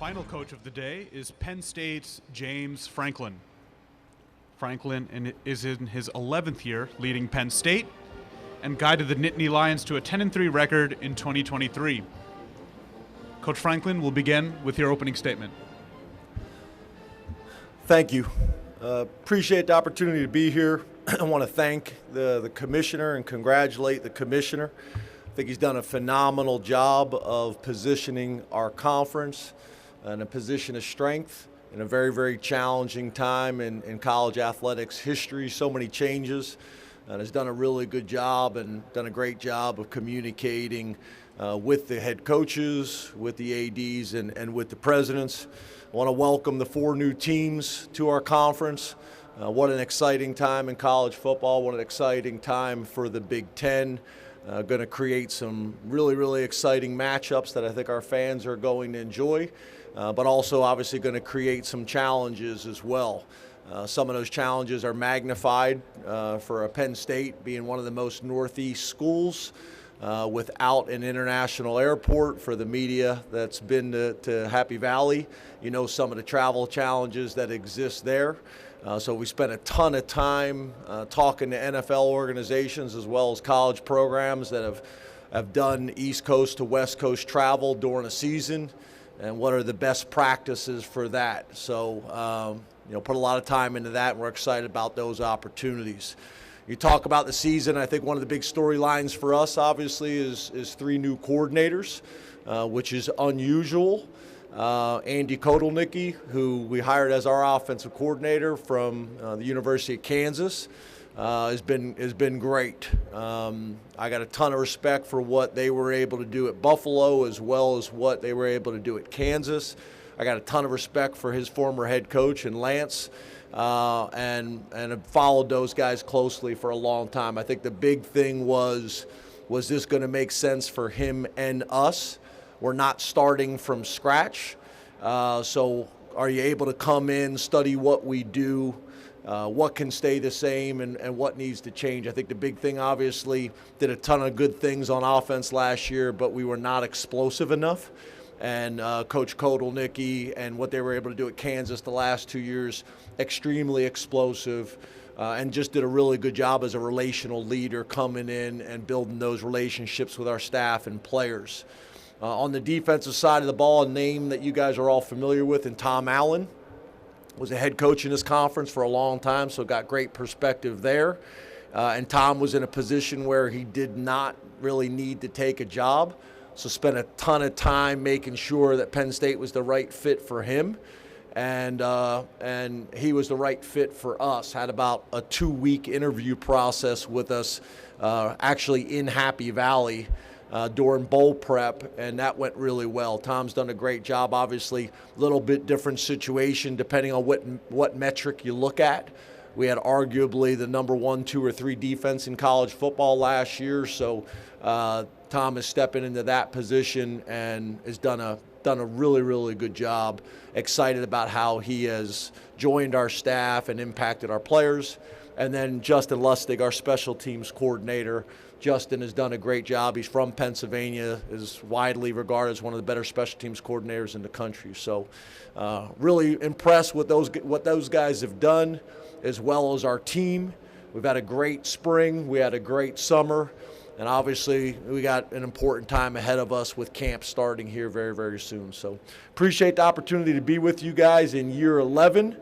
final coach of the day is Penn State's James Franklin. Franklin is in his 11th year leading Penn State and guided the Nittany Lions to a 10-3 record in 2023. Coach Franklin will begin with your opening statement. Thank you. Appreciate the opportunity to be here. I want to thank the commissioner and congratulate the commissioner. I think he's done a phenomenal job of positioning our conference in a position of strength in a very, very challenging time in college athletics history. So many changes, and has done a really good job and done a great job of communicating with the head coaches, with the ADs, and with the presidents. I want to welcome the 4 new teams to our conference. What an exciting time in college football. What an exciting time for the Big Ten. Going to create some really, really exciting matchups that I think our fans are going to enjoy, but also obviously going to create some challenges as well. Some of those challenges are magnified for Penn State being one of the most northeast schools without an international airport. For the media that's been to Happy Valley, you know some of the travel challenges that exist there. So we spent a ton of time talking to NFL organizations as well as college programs that have done East Coast to West Coast travel during a season, and what are the best practices for that. So put a lot of time into that, and we're excited about those opportunities. You talk about the season, I think one of the big storylines for us obviously is 3 new coordinators, which is unusual. Andy Kotelnicki, who we hired as our offensive coordinator from the University of Kansas, has been great. I got a ton of respect for what they were able to do at Buffalo as well as what they were able to do at Kansas. I got a ton of respect for his former head coach and Lance, and have followed those guys closely for a long time. I think the big thing was this going to make sense for him and us? We're not starting from scratch. So are you able to come in, study what we do, what can stay the same, and what needs to change? I think the big thing, obviously, did a ton of good things on offense last year, but we were not explosive enough. And Coach Kotelnicki and what they were able to do at Kansas the last 2 years, extremely explosive, and just did a really good job as a relational leader coming in and building those relationships with our staff and players. On the defensive side of the ball, a name that you guys are all familiar with, and Tom Allen was a head coach in this conference for a long time, so got great perspective there. And Tom was in a position where he did not really need to take a job, so spent a ton of time making sure that Penn State was the right fit for him, and he was the right fit for us. Had about a 2-week interview process with us, actually in Happy Valley, during bowl prep, and that went really well. Tom's done a great job. Obviously, a little bit different situation depending on what metric you look at. We had arguably the number 1, 2, or 3 defense in college football last year, so Tom is stepping into that position and has done a really, really good job. Excited about how he has joined our staff and impacted our players. And then Justin Lustig, our special teams coordinator. Justin has done a great job. He's from Pennsylvania, is widely regarded as one of the better special teams coordinators in the country. So really impressed with what those guys have done, as well as our team. We've had a great spring. We had a great summer. And obviously, we got an important time ahead of us with camp starting here very, very soon. So appreciate the opportunity to be with you guys in year 11.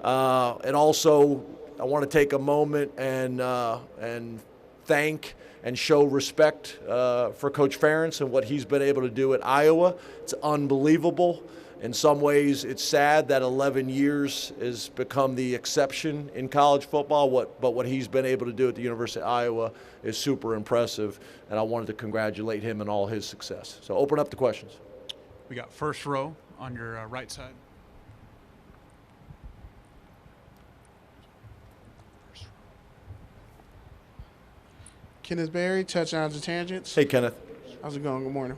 And also, I want to take a moment and thank and show respect for Coach Ferentz and what he's been able to do at Iowa. It's unbelievable. In some ways, it's sad that 11 years has become the exception in college football, but what he's been able to do at the University of Iowa is super impressive, and I wanted to congratulate him and all his success. So open up the questions. We got first row on your right side. Kenneth Berry, Touchdowns and Tangents. Hey, Kenneth. How's it going? Good morning.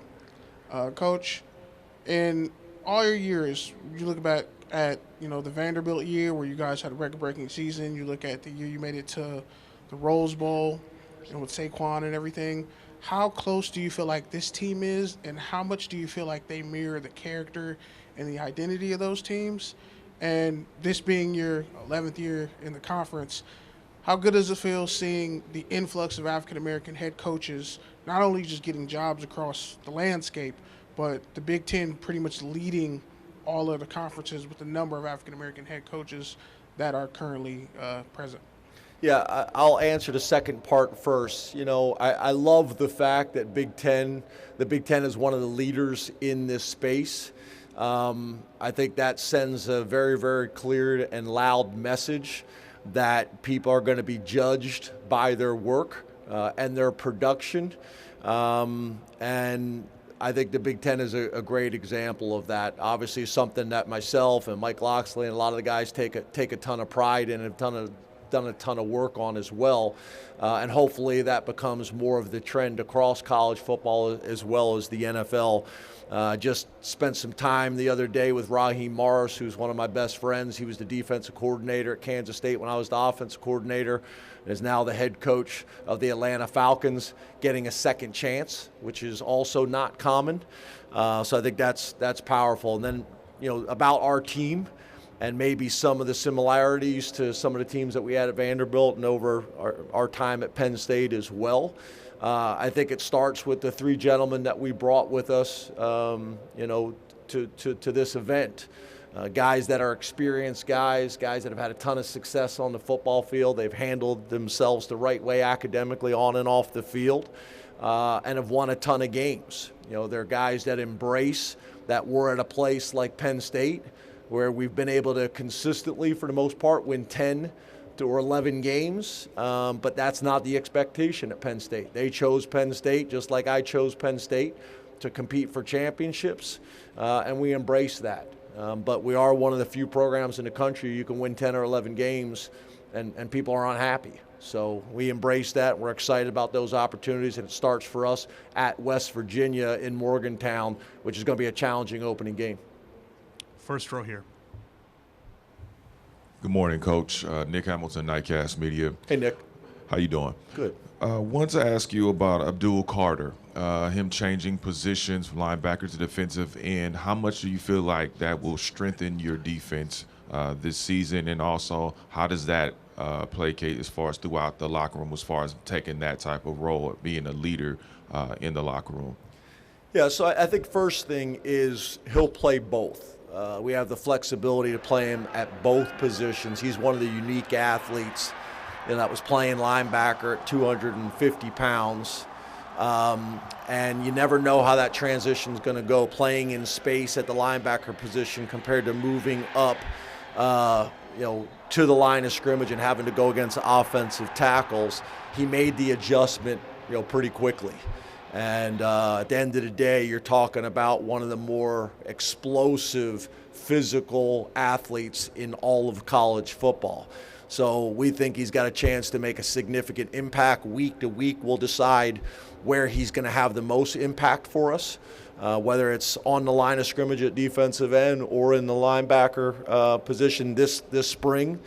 Coach, in all your years, you look back at, the Vanderbilt year where you guys had a record-breaking season. You look at the year you made it to the Rose Bowl, with Saquon and everything. How close do you feel like this team is, and how much do you feel like they mirror the character and the identity of those teams. And this being your 11th year in the conference, how good does it feel seeing the influx of African-American head coaches, not only just getting jobs across the landscape, but the Big Ten pretty much leading all of the conferences with the number of African-American head coaches that are currently present? Yeah, I'll answer the second part first. I love the fact that the Big Ten is one of the leaders in this space. I think that sends a very, very clear and loud message that people are going to be judged by their work and their production. And I think the Big Ten is a great example of that. Obviously, something that myself and Mike Loxley and a lot of the guys take a ton of pride in and have done a ton of work on as well. And hopefully that becomes more of the trend across college football as well as the NFL. Just spent some time the other day with Raheem Morris, who's one of my best friends. He was the defensive coordinator at Kansas State when I was the offensive coordinator, and is now the head coach of the Atlanta Falcons, getting a second chance, which is also not common. So I think that's powerful. And then, about our team and maybe some of the similarities to some of the teams that we had at Vanderbilt and over our time at Penn State as well. I think it starts with the three gentlemen that we brought with us, to this event. Guys that are experienced guys that have had a ton of success on the football field. They've handled themselves the right way academically on and off the field, and have won a ton of games. They're guys that embrace that we're at a place like Penn State where we've been able to consistently, for the most part, win 10 or 11 games, but that's not the expectation at Penn State. They chose Penn State, just like I chose Penn State, to compete for championships, and we embrace that. But we are one of the few programs in the country you can win 10 or 11 games and people are unhappy. So we embrace that. We're excited about those opportunities, and it starts for us at West Virginia in Morgantown, which is going to be a challenging opening game. First row here. Good morning, Coach. Nick Hamilton, Nightcast Media. Hey, Nick. How you doing? Good. Wanted to ask you about Abdul Carter, him changing positions from linebacker to defensive end. How much do you feel like that will strengthen your defense this season? And also, how does that placate as far as throughout the locker room, as far as taking that type of role, being a leader in the locker room? Yeah, so I think first thing is he'll play both. We have the flexibility to play him at both positions. He's one of the unique athletes that was playing linebacker at 250 pounds. And you never know how that transition is going to go, playing in space at the linebacker position compared to moving up, to the line of scrimmage and having to go against offensive tackles. He made the adjustment, pretty quickly. And at the end of the day, you're talking about one of the more explosive physical athletes in all of college football. So we think he's got a chance to make a significant impact. Week to week, we'll decide where he's going to have the most impact for us, whether it's on the line of scrimmage at defensive end or in the linebacker position this spring.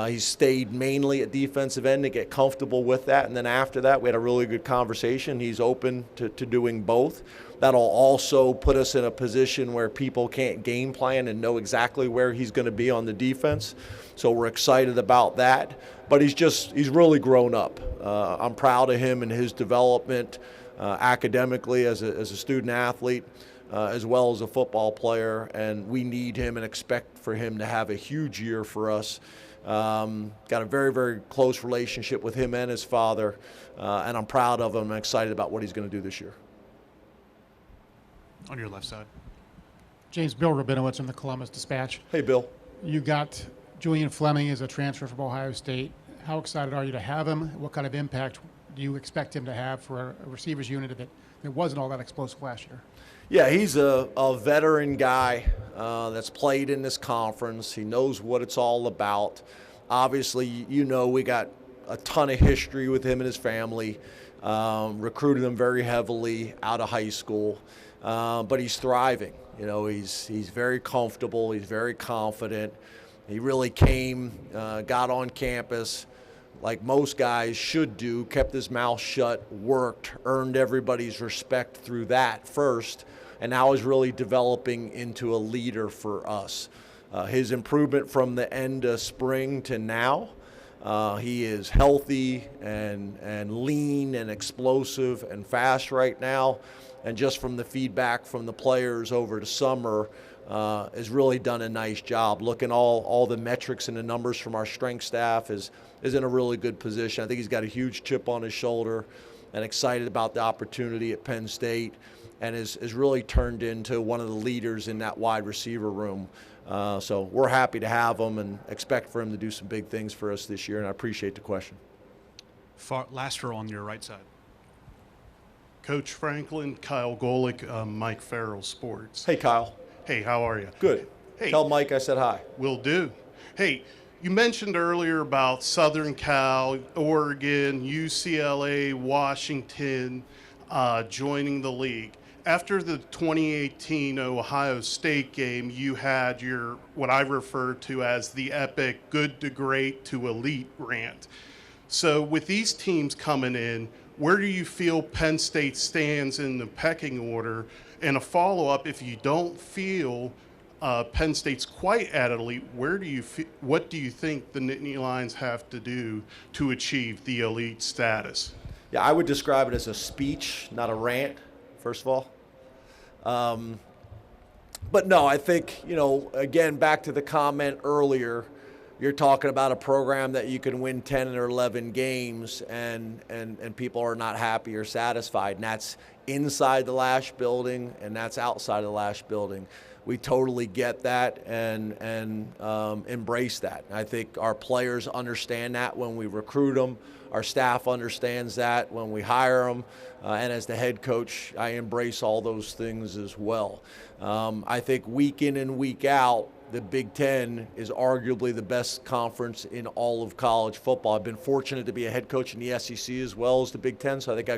He's stayed mainly at defensive end to get comfortable with that. And then after that, we had a really good conversation. He's open to doing both. That'll also put us in a position where people can't game plan and know exactly where he's going to be on the defense. So we're excited about that. But he's really grown up. I'm proud of him and his development academically as a student athlete, as well as a football player. And we need him and expect for him to have a huge year for us. Got a very, very close relationship with him and his father, and I'm proud of him and excited about what he's going to do this year. On your left side. James, Bill Rabinowitz from the Columbus Dispatch. Hey, Bill. You got Julian Fleming as a transfer from Ohio State. How excited are you to have him? What kind of impact do you expect him to have for a receivers unit that wasn't all that explosive last year? Yeah, he's a veteran guy that's played in this conference. He knows what it's all about. Obviously, we got a ton of history with him and his family. Recruited him very heavily out of high school. But he's thriving. He's very comfortable. He's very confident. He really got on campus like most guys should do, kept his mouth shut, worked, earned everybody's respect through that first, and now is really developing into a leader for us. His improvement from the end of spring to now, he is healthy and lean and explosive and fast right now. And just from the feedback from the players over the summer, has really done a nice job. Looking all the metrics and the numbers from our strength staff is in a really good position. I think he's got a huge chip on his shoulder and excited about the opportunity at Penn State, and is really turned into one of the leaders in that wide receiver room. So we're happy to have him and expect for him to do some big things for us this year, and I appreciate the question. Last row on your right side. Coach Franklin, Kyle Golick, Mike Farrell Sports. Hey, Kyle. Hey, how are you? Good. Hey. Tell Mike I said hi. Will do. Hey, you mentioned earlier about Southern Cal, Oregon, UCLA, Washington joining the league. After the 2018 Ohio State game, you had your, what I refer to as the epic good to great to elite rant. So with these teams coming in, where do you feel Penn State stands in the pecking order? And a follow-up, if you don't feel Penn State's quite at elite, what do you think the Nittany Lions have to do to achieve the elite status? Yeah, I would describe it as a speech, not a rant, first of all. But no, I think, again, back to the comment earlier, you're talking about a program that you can win 10 or 11 games and people are not happy or satisfied. And that's inside the Lash building and that's outside of the Lash building. We totally get that and embrace that. I think our players understand that when we recruit them. Our staff understands that when we hire them. And as the head coach, I embrace all those things as well. I think week in and week out, the Big Ten is arguably the best conference in all of college football. I've been fortunate to be a head coach in the SEC as well as the Big Ten, so I think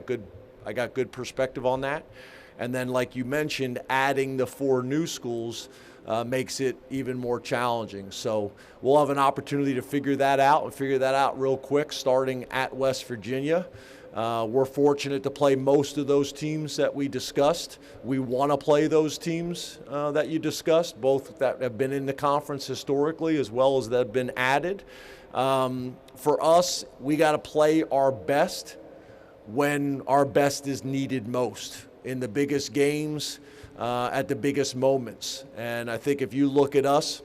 I got good perspective on that. And then, like you mentioned, adding the 4 new schools makes it even more challenging. So we'll have an opportunity to figure that out real quick, starting at West Virginia. We're fortunate to play most of those teams that we discussed. We want to play those teams that you discussed, both that have been in the conference historically as well as that have been added. For us, we got to play our best when our best is needed most, in the biggest games, at the biggest moments. And I think if you look at us,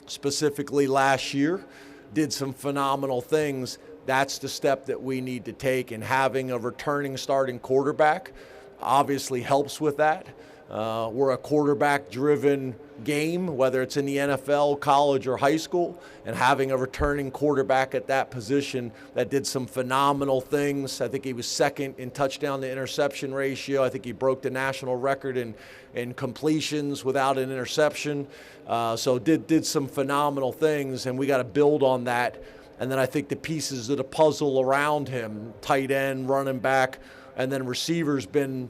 specifically last year, did some phenomenal things. That's the step that we need to take, and having a returning starting quarterback obviously helps with that. We're a quarterback-driven game, whether it's in the NFL, college, or high school, and having a returning quarterback at that position that did some phenomenal things. I think he was second in touchdown to interception ratio. I think he broke the national record in completions without an interception. So did some phenomenal things, and we got to build on that. And then I think the pieces of the puzzle around him, tight end, running back, and then receivers, been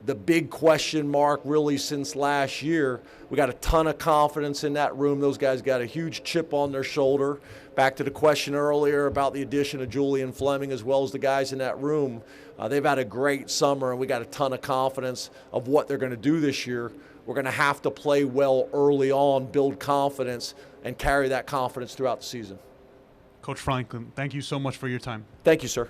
the big question mark really since last year. We got a ton of confidence in that room. Those guys got a huge chip on their shoulder. Back to the question earlier about the addition of Julian Fleming as well as the guys in that room. They've had a great summer, and we got a ton of confidence of what they're going to do this year. We're going to have to play well early on, build confidence, and carry that confidence throughout the season. Coach Franklin, thank you so much for your time. Thank you, sir.